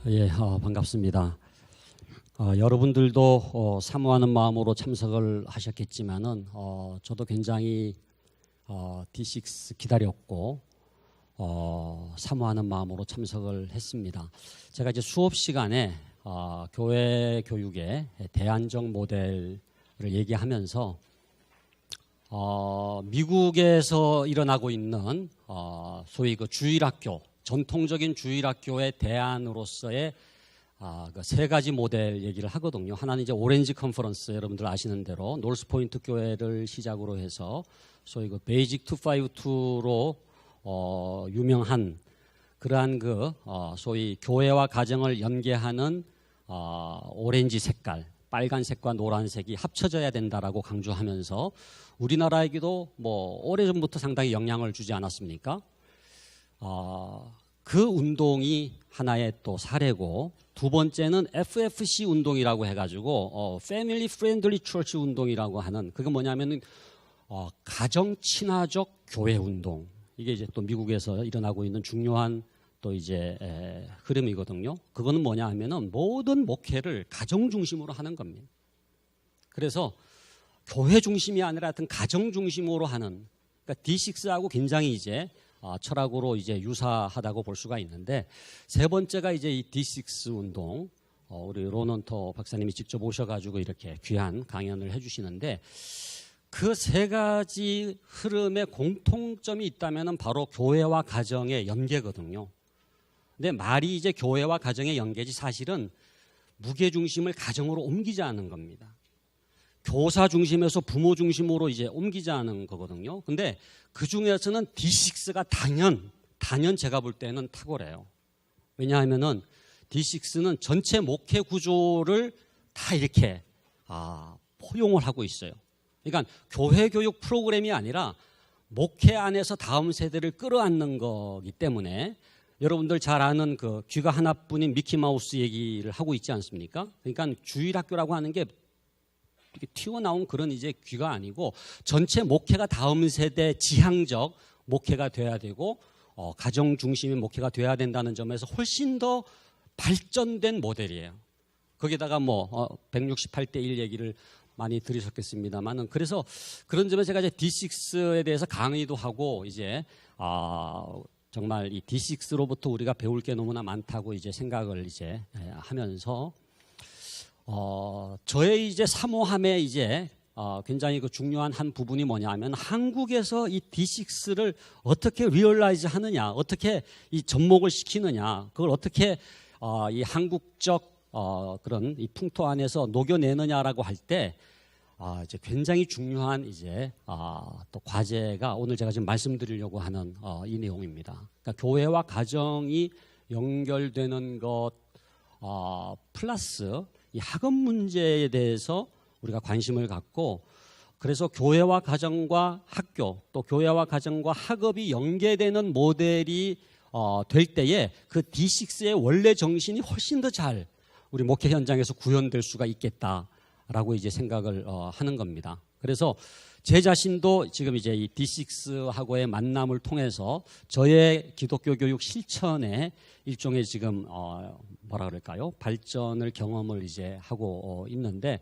예, 반갑습니다. 여러분들도 사모하는 마음으로 참석을 하셨겠지만은 저도 굉장히 D6 기다렸고 사모하는 마음으로 참석을 했습니다. 제가 이제 수업 시간에 교회 교육의 대안적 모델을 얘기하면서 미국에서 일어나고 있는 소위 그 주일학교, 전통적인 주일학교의 대안으로서의 그 세 가지 모델 얘기를 하거든요. 하나는 이제 오렌지 컨퍼런스, 여러분들 아시는 대로 노스포인트 교회를 시작으로 해서 소위 그 베이직 252로 유명한 그러한 그 소위 교회와 가정을 연계하는 오렌지 색깔, 빨간색과 노란색이 합쳐져야 된다라고 강조하면서 우리나라에게도 뭐 오래전부터 상당히 영향을 주지 않았습니까? 그 운동이 하나의 또 사례고, 두 번째는 FFC 운동이라고 해가지고 Family Friendly Church 운동이라고 하는, 그게 뭐냐면은 가정 친화적 교회 운동. 이게 이제 또 미국에서 일어나고 있는 중요한 또 이제 흐름이거든요. 그거는 뭐냐 하면은 모든 목회를 가정 중심으로 하는 겁니다. 그래서 교회 중심이 아니라 하여튼 가정 중심으로 하는, 그러니까 D6하고 굉장히 이제 철학으로 이제 유사하다고 볼 수가 있는데, 세 번째가 이제 이 D6 운동, 우리 로넌토 박사님이 직접 오셔가지고 이렇게 귀한 강연을 해주시는데, 그 세 가지 흐름의 공통점이 있다면은 바로 교회와 가정의 연계거든요. 근데 말이 이제 교회와 가정의 연계지 사실은 무게 중심을 가정으로 옮기자는 겁니다. 교사 중심에서 부모 중심으로 이제 옮기자는 거거든요. 근데 그 중에서는 D6가 단연 제가 볼 때는 탁월해요. 왜냐하면은 D6는 전체 목회 구조를 다 이렇게 포용을 하고 있어요. 그러니까 교회 교육 프로그램이 아니라 목회 안에서 다음 세대를 끌어안는 거기 때문에, 여러분들 잘 아는 그 귀가 하나뿐인 미키마우스 얘기를 하고 있지 않습니까? 그러니까 주일학교라고 하는 게 이렇게 튀어나온 그런 이제 귀가 아니고, 전체 목회가 다음 세대 지향적 목회가 돼야 되고 가정 중심의 목회가 돼야 된다는 점에서 훨씬 더 발전된 모델이에요. 거기다가 뭐 168대 1 얘기를 많이 들으셨겠습니다만은, 그래서 그런 점에서 제가 이제 D6에 대해서 강의도 하고, 이제 정말 이 D6로부터 우리가 배울 게 너무나 많다고 이제 생각을 이제 하면서 저의 이제 사모함의 이제 굉장히 그 중요한 한 부분이 뭐냐면, 한국에서 이 D6를 어떻게 리얼라이즈 하느냐, 어떻게 이 접목을 시키느냐, 그걸 어떻게 이 한국적 그런 이 풍토 안에서 녹여내느냐라고 할 때 이제 굉장히 중요한 이제 또 과제가 오늘 제가 지금 말씀드리려고 하는 이 내용입니다. 그러니까 교회와 가정이 연결되는 것 플러스 이 학업 문제에 대해서 우리가 관심을 갖고, 그래서 교회와 가정과 학교, 또 교회와 가정과 학업이 연계되는 모델이 될 때에 그 D6의 원래 정신이 훨씬 더 잘 우리 목회 현장에서 구현될 수가 있겠다라고 이제 생각을 하는 겁니다. 그래서 제 자신도 지금 이제 이 D6하고의 만남을 통해서 저의 기독교 교육 실천에 일종의 지금 뭐라 그럴까요? 발전을 경험을 이제 하고 있는데,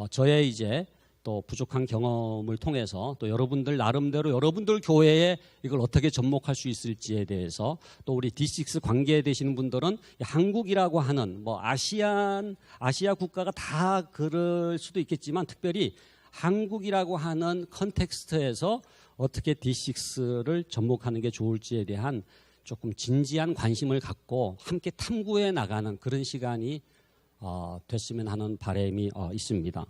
저의 이제 또 부족한 경험을 통해서 또 여러분들 나름대로 여러분들 교회에 이걸 어떻게 접목할 수 있을지에 대해서, 또 우리 D6 관계에 되시는 분들은 한국이라고 하는 뭐 아시아 국가가 다 그럴 수도 있겠지만, 특별히 한국이라고 하는 컨텍스트에서 어떻게 D6를 접목하는 게 좋을지에 대한 조금 진지한 관심을 갖고 함께 탐구해 나가는 그런 시간이 됐으면 하는 바람이 있습니다.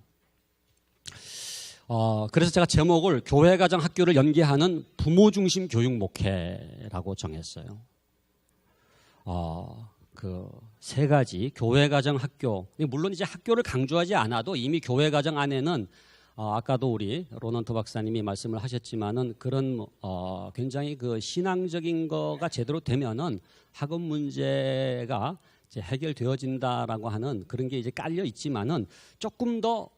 그래서 제가 제목을 교회, 가정, 학교를 연계하는 부모 중심 교육 목회라고 정했어요. 그 세 가지, 교회, 가정, 학교. 물론 이제 학교를 강조하지 않아도 이미 교회, 가정 안에는 아까도 우리 로넌토 박사님이 말씀을 하셨지만은, 그런 굉장히 그 신앙적인 거가 제대로 되면은 학업 문제가 이제 해결되어진다라고 하는 그런 게 이제 깔려 있지만은, 조금 더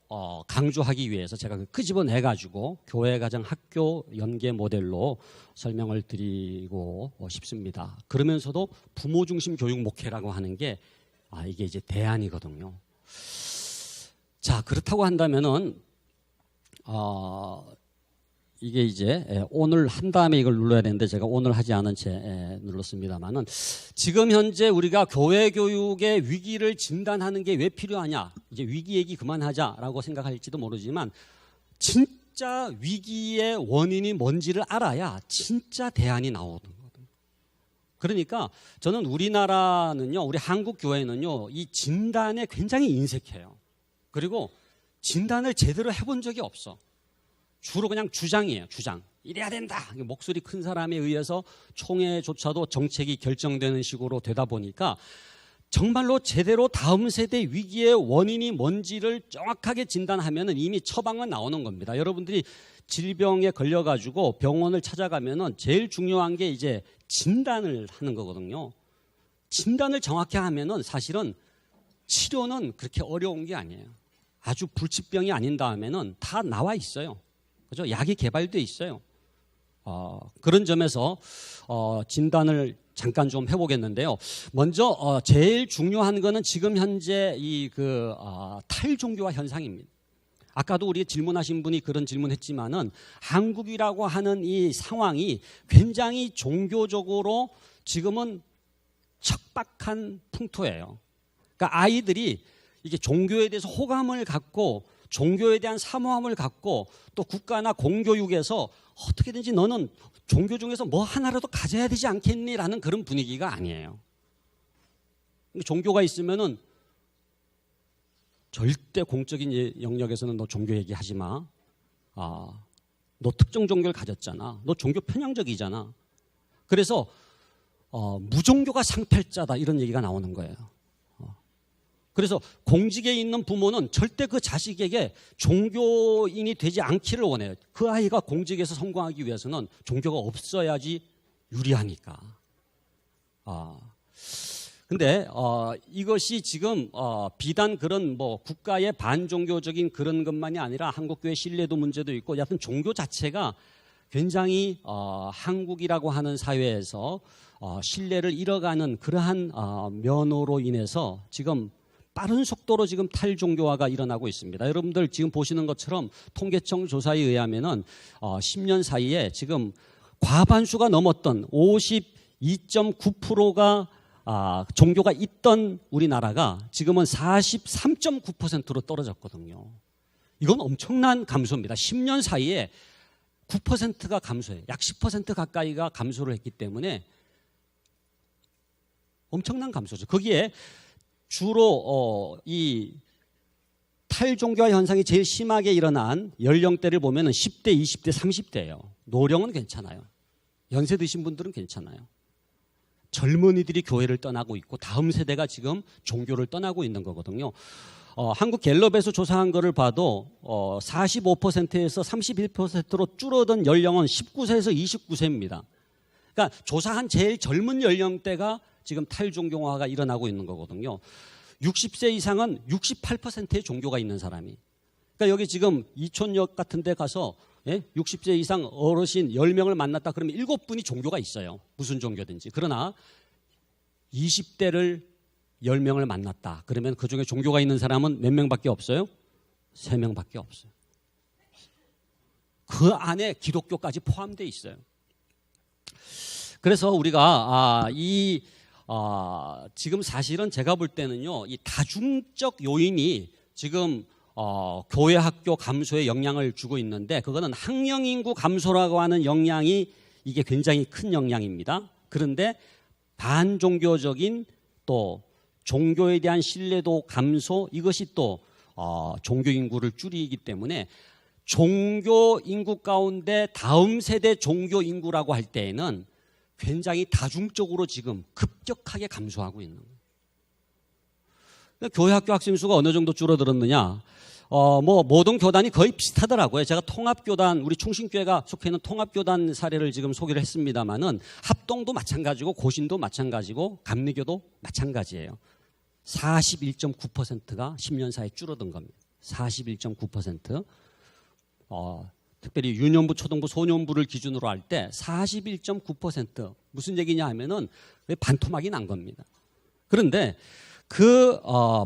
강조하기 위해서 제가 끄집어내 가지고 교회, 가정, 학교 연계 모델로 설명을 드리고 싶습니다. 그러면서도 부모 중심 교육 목회라고 하는 게 이게 이제 대안이거든요. 자, 그렇다고 한다면은 이게 이제 오늘 한 다음에 이걸 눌러야 되는데 제가 오늘 하지 않은 채 눌렀습니다만은, 지금 현재 우리가 교회 교육의 위기를 진단하는 게 왜 필요하냐, 이제 위기 얘기 그만하자라고 생각할지도 모르지만 진짜 위기의 원인이 뭔지를 알아야 진짜 대안이 나오는 거거든요. 그러니까 저는 우리나라는요, 우리 한국 교회는요, 이 진단에 굉장히 인색해요. 그리고 진단을 제대로 해본 적이 없어. 주로 그냥 주장이에요. 주장. 이래야 된다. 목소리 큰 사람에 의해서 총회조차도 정책이 결정되는 식으로 되다 보니까 정말로 제대로 다음 세대 위기의 원인이 뭔지를 정확하게 진단하면 이미 처방은 나오는 겁니다. 여러분들이 질병에 걸려가지고 병원을 찾아가면 제일 중요한 게 이제 진단을 하는 거거든요. 진단을 정확히 하면 사실은 치료는 그렇게 어려운 게 아니에요. 아주 불치병이 아닌 다음에는 다 나와 있어요. 그죠? 약이 개발돼 있어요. 그런 점에서 진단을 잠깐 좀 해보겠는데요. 먼저 제일 중요한 거는 지금 현재 이 탈종교화 현상입니다. 아까도 우리 질문하신 분이 그런 질문했지만은 한국이라고 하는 이 상황이 굉장히 종교적으로 지금은 척박한 풍토예요. 그러니까 아이들이 이게 종교에 대해서 호감을 갖고 종교에 대한 사모함을 갖고 또 국가나 공교육에서 어떻게든지 너는 종교 중에서 뭐 하나라도 가져야 되지 않겠니라는 그런 분위기가 아니에요. 종교가 있으면은 절대 공적인 영역에서는 너 종교 얘기하지 마. 너 특정 종교를 가졌잖아. 너 종교 편향적이잖아. 그래서 무종교가 상팔자다 이런 얘기가 나오는 거예요. 그래서 공직에 있는 부모는 절대 그 자식에게 종교인이 되지 않기를 원해요. 그 아이가 공직에서 성공하기 위해서는 종교가 없어야지 유리하니까. 근데 이것이 지금 비단 그런 뭐 국가의 반종교적인 그런 것만이 아니라 한국교회 신뢰도 문제도 있고, 여하튼 종교 자체가 굉장히 한국이라고 하는 사회에서 신뢰를 잃어가는 그러한 면으로 인해서 지금 빠른 속도로 지금 탈종교화가 일어나고 있습니다. 여러분들 지금 보시는 것처럼 통계청 조사에 의하면은 10년 사이에 지금 과반수가 넘었던 52.9%가 종교가 있던 우리나라가 지금은 43.9%로 떨어졌거든요. 이건 엄청난 감소입니다. 10년 사이에 9%가 감소해요. 약 10% 가까이가 감소를 했기 때문에 엄청난 감소죠. 거기에 주로 이 탈종교화 현상이 제일 심하게 일어난 연령대를 보면 10대, 20대, 30대예요. 노령은 괜찮아요. 연세 드신 분들은 괜찮아요. 젊은이들이 교회를 떠나고 있고 다음 세대가 지금 종교를 떠나고 있는 거거든요. 한국 갤럽에서 조사한 거를 봐도 45%에서 31%로 줄어든 연령은 19세에서 29세입니다. 그러니까 조사한 제일 젊은 연령대가 지금 탈종교화가 일어나고 있는 거거든요. 60세 이상은 68%의 종교가 있는 사람이. 그러니까 여기 지금 이촌역 같은 데 가서 60세 이상 어르신 10명을 만났다 그러면 7분이 종교가 있어요. 무슨 종교든지. 그러나 20대를 10명을 만났다 그러면 그중에 종교가 있는 사람은 몇 명밖에 없어요? 3명밖에 없어요. 그 안에 기독교까지 포함되어 있어요. 그래서 우리가 지금 사실은 제가 볼 때는요, 이 다중적 요인이 지금 교회 학교 감소에 영향을 주고 있는데, 그거는 학령 인구 감소라고 하는 영향이 이게 굉장히 큰 영향입니다. 그런데 반종교적인 또 종교에 대한 신뢰도 감소, 이것이 또 종교 인구를 줄이기 때문에 종교 인구 가운데 다음 세대 종교 인구라고 할 때에는 굉장히 다중적으로 지금 급격하게 감소하고 있는 거예요. 교회 학교 학생 수가 어느 정도 줄어들었느냐? 모든 교단이 거의 비슷하더라고요. 제가 통합교단, 우리 충신교회가 속해 있는 통합교단 사례를 지금 소개를 했습니다만은 합동도 마찬가지고 고신도 마찬가지고 감리교도 마찬가지예요. 41.9%가 10년 사이에 줄어든 겁니다. 41.9%. 특별히 유년부, 초등부, 소년부를 기준으로 할 때 41.9% 무슨 얘기냐 하면은 반토막이 난 겁니다. 그런데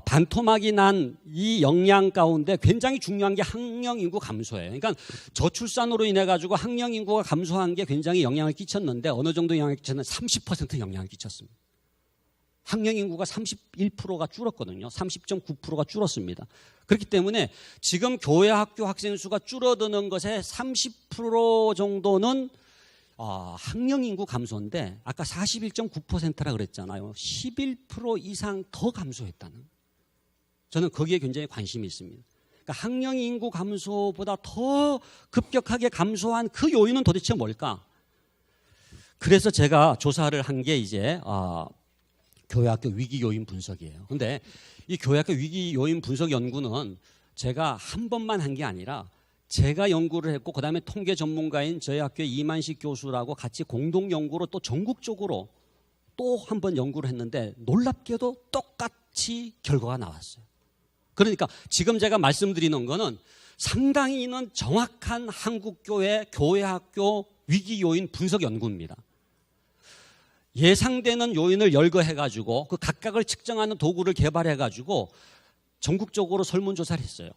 반토막이 난 이 영향 가운데 굉장히 중요한 게 학령 인구 감소예요. 그러니까 저출산으로 인해 가지고 학령 인구가 감소한 게 굉장히 영향을 끼쳤는데 어느 정도 영향을 끼쳤는데 30% 영향을 끼쳤습니다. 학령 인구가 31%가 줄었거든요. 30.9%가 줄었습니다. 그렇기 때문에 지금 교회 학교 학생 수가 줄어드는 것의 30% 정도는 학령 인구 감소인데 아까 41.9%라 그랬잖아요. 11% 이상 더 감소했다는. 저는 거기에 굉장히 관심이 있습니다. 그러니까 학령 인구 감소보다 더 급격하게 감소한 그 요인은 도대체 뭘까? 그래서 제가 조사를 한 게 이제 교회학교 위기 요인 분석이에요. 그런데 이 교회학교 위기 요인 분석 연구는 제가 한 번만 한 게 아니라 제가 연구를 했고 그다음에 통계 전문가인 저희 학교의 이만식 교수라고 같이 공동 연구로 또 전국적으로 또 한 번 연구를 했는데 놀랍게도 똑같이 결과가 나왔어요. 그러니까 지금 제가 말씀드리는 거는 상당히 있는 정확한 한국교회 교회학교 위기 요인 분석 연구입니다. 예상되는 요인을 열거해가지고 그 각각을 측정하는 도구를 개발해가지고 전국적으로 설문조사를 했어요.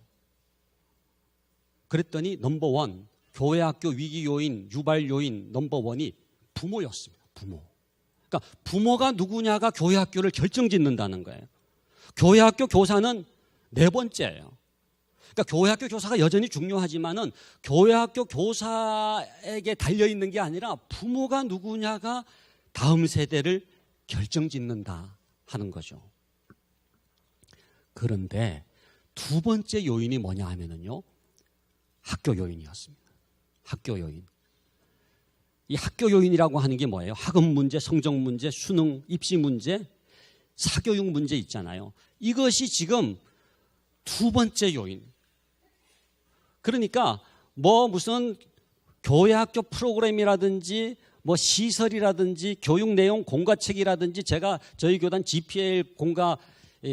그랬더니 넘버원, 교회학교 위기 요인, 유발 요인 넘버원이 부모였습니다. 부모. 그러니까 부모가 누구냐가 교회학교를 결정짓는다는 거예요. 교회학교 교사는 네 번째예요. 그러니까 교회학교 교사가 여전히 중요하지만은 교회학교 교사에게 달려있는 게 아니라 부모가 누구냐가 다음 세대를 결정짓는다 하는 거죠. 그런데 두 번째 요인이 뭐냐 하면은요. 학교 요인이었습니다. 학교 요인. 이 학교 요인이라고 하는 게 뭐예요? 학업 문제, 성적 문제, 수능, 입시 문제, 사교육 문제 있잖아요. 이것이 지금 두 번째 요인. 그러니까 무슨 교회학교 프로그램이라든지 시설이라든지 교육 내용 공과책이라든지 제가 저희 교단 GPL 공과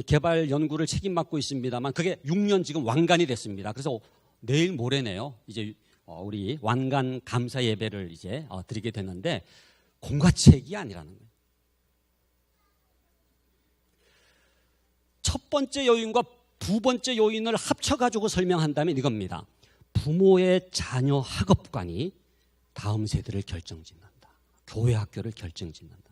개발 연구를 책임 맡고 있습니다만 그게 6년 지금 완간이 됐습니다. 그래서 내일 모레네요. 이제 우리 완간 감사 예배를 이제 드리게 되는데 공과책이 아니라는 거예요. 첫 번째 요인과 두 번째 요인을 합쳐가지고 설명한다면 이겁니다. 부모의 자녀 학업관이 다음 세대를 결정짓는다. 교회 학교를 결정짓는다.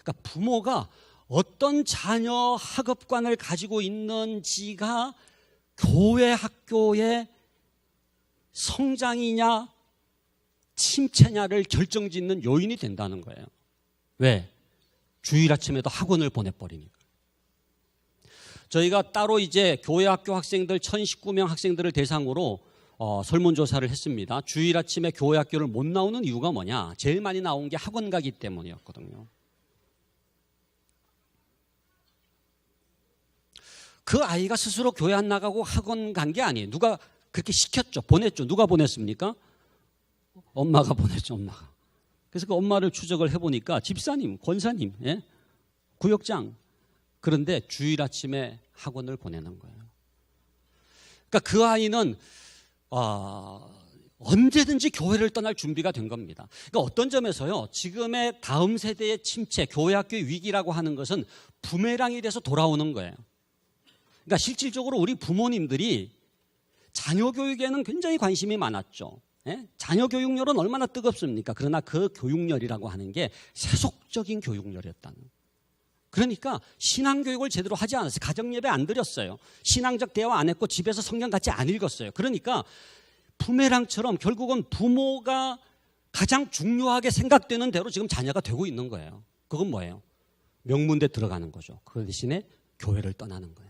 그러니까 부모가 어떤 자녀 학업관을 가지고 있는지가 교회 학교의 성장이냐 침체냐를 결정짓는 요인이 된다는 거예요. 왜? 주일 아침에도 학원을 보내버리니까. 저희가 따로 이제 교회 학교 학생들 1019명 학생들을 대상으로 설문조사를 했습니다. 주일 아침에 교회 학교를 못 나오는 이유가 뭐냐? 제일 많이 나온 게 학원 가기 때문이었거든요. 그 아이가 스스로 교회 안 나가고 학원 간 게 아니에요. 누가 그렇게 시켰죠. 보냈죠. 누가 보냈습니까? 엄마가 보냈죠. 엄마가. 그래서 그 엄마를 추적을 해보니까 집사님, 권사님, 구역장. 그런데 주일 아침에 학원을 보내는 거예요. 그러니까 그 아이는 언제든지 교회를 떠날 준비가 된 겁니다. 그러니까 어떤 점에서요. 지금의 다음 세대의 침체, 교회 학교의 위기라고 하는 것은 부메랑이 돼서 돌아오는 거예요. 그러니까 실질적으로 우리 부모님들이 자녀 교육에는 굉장히 관심이 많았죠. 자녀 교육열은 얼마나 뜨겁습니까? 그러나 그 교육열이라고 하는 게 세속적인 교육열이었다는. 그러니까 신앙교육을 제대로 하지 않았어요. 가정예배 안 드렸어요. 신앙적 대화 안 했고 집에서 성경 같이 안 읽었어요. 그러니까 부메랑처럼 결국은 부모가 가장 중요하게 생각되는 대로 지금 자녀가 되고 있는 거예요. 그건 뭐예요? 명문대 들어가는 거죠. 그 대신에 교회를 떠나는 거예요.